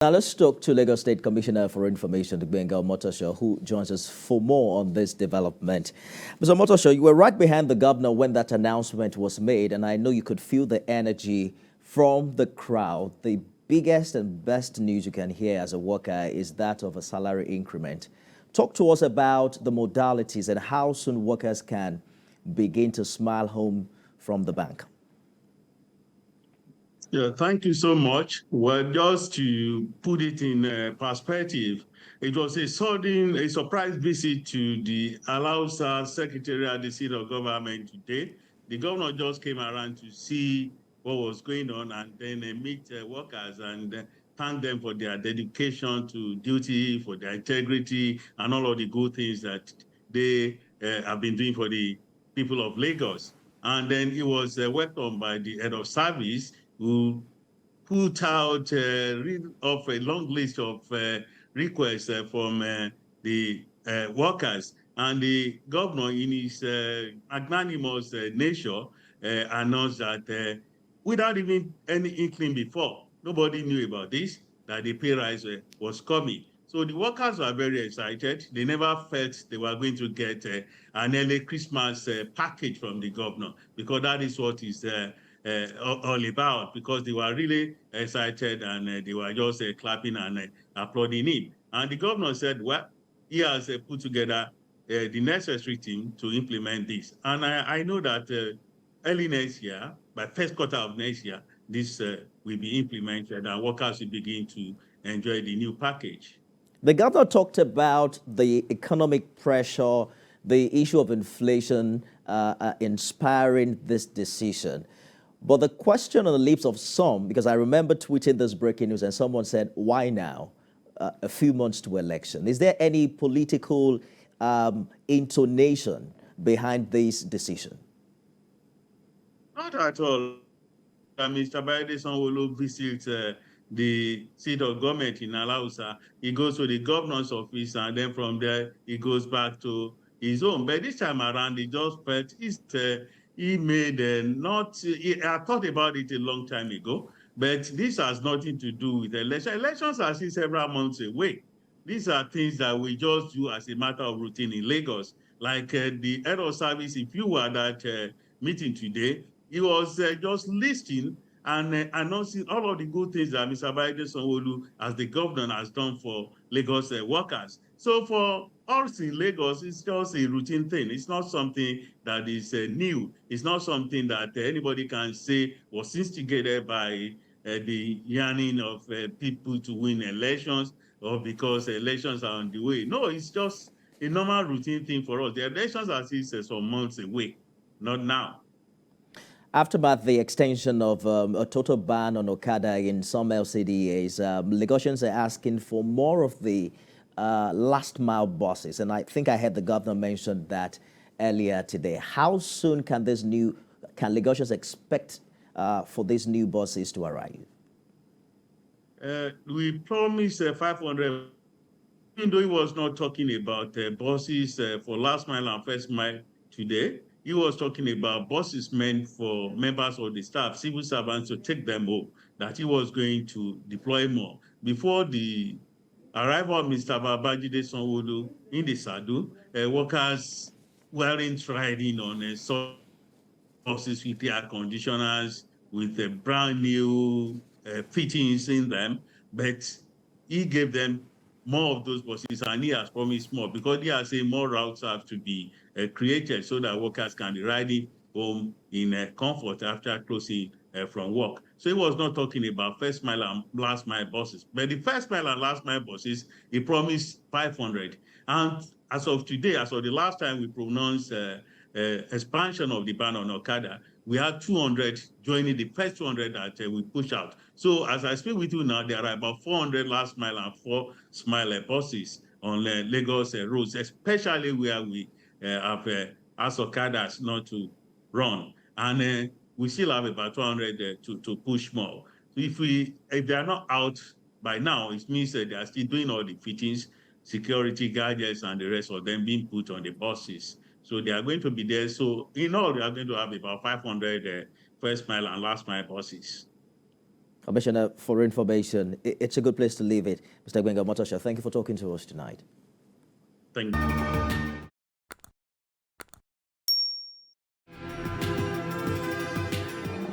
Now let's talk to Lagos State Commissioner for Information, Gbenga Omotoso, who joins us for more on this development. Mr. Omotoso, you were right behind the governor when that announcement was made, and I know you could feel the energy from the crowd. The biggest and best news you can hear as a worker is that of a salary increment. Talk to us about the modalities and how soon workers can begin to smile home from the bank. Yeah, thank you so much. Well, just to put it in perspective, it was a surprise visit to the Alausa Secretary at the seat of government today. The governor just came around to see what was going on and then meet workers and thank them for their dedication to duty, for their integrity, and all of the good things that they have been doing for the people of Lagos. And then he was welcomed by the head of service, who put out of a long list of requests from the workers. And the governor, in his magnanimous nature, announced that without even any inkling before, nobody knew about this, that the pay rise was coming. So the workers were very excited. They never felt they were going to get an early Christmas package from the governor, because that is what is all about, because they were really excited and they were just clapping and applauding him. And the governor said, well, he has put together the necessary team to implement this. And I know that early next year, by first quarter of next year, this will be implemented and workers will begin to enjoy the new package. The governor talked about the economic pressure, the issue of inflation inspiring this decision. But the question on the lips of some, because I remember tweeting this breaking news and someone said, why now? A few months to election. Is there any political intonation behind this decision? Not at all. Mr. Sanwo visits the seat of government in Alausa. He goes to the governor's office, and then from there, he goes back to his home. But this time around, he just felt he made I thought about it a long time ago, but this has nothing to do with elections. Elections are still several months away. These are things that we just do as a matter of routine in Lagos. Like the head of service, if you were at that meeting today, he was just listing and announcing all of the good things that Mr. Sanwo, as the governor, has done for Lagos workers. So for us in Lagos, it's just a routine thing. It's not something that is new. It's not something that anybody can say was instigated by the yearning of people to win elections, or because elections are on the way. No, it's just a normal routine thing for us. The elections are still some months away, not now. Aftermath the extension of a total ban on Okada in some LCDAs, Lagosians are asking for more of the last mile buses. And I think I heard the governor mention that earlier today. How soon can Lagosians expect for these new buses to arrive? We promised 500, even though he was not talking about buses for last mile and first mile today. He was talking about buses meant for members of the staff, civil servants, to take them home, that he was going to deploy more. Before the arrival of Mr. Babajide Sanwo in the Sadu, workers weren't riding on buses with air conditioners, with brand new fittings in them, but he gave them more of those buses, and he has promised more, because he has said more routes have to be created so that workers can be riding home in comfort after closing from work. So he was not talking about first mile and last mile buses, but the first mile and last mile buses, he promised 500. And as of today, as of the last time we pronounced expansion of the ban on Okada, we had 200 joining the first 200 that we push out. So as I speak with you now, there are about 400 last mile and 4 mile buses on Lagos roads, especially where we have asked Okadas not to run. And we still have about 200 to push more. So if they are not out by now, it means that they are still doing all the fittings, security gadgets, and the rest of them being put on the buses. So they are going to be there. So in all, we are going to have about 500 first mile and last mile buses. Commissioner for Information, it's a good place to leave it. Mr. Gbenga Omotoso, thank you for talking to us tonight. Thank you.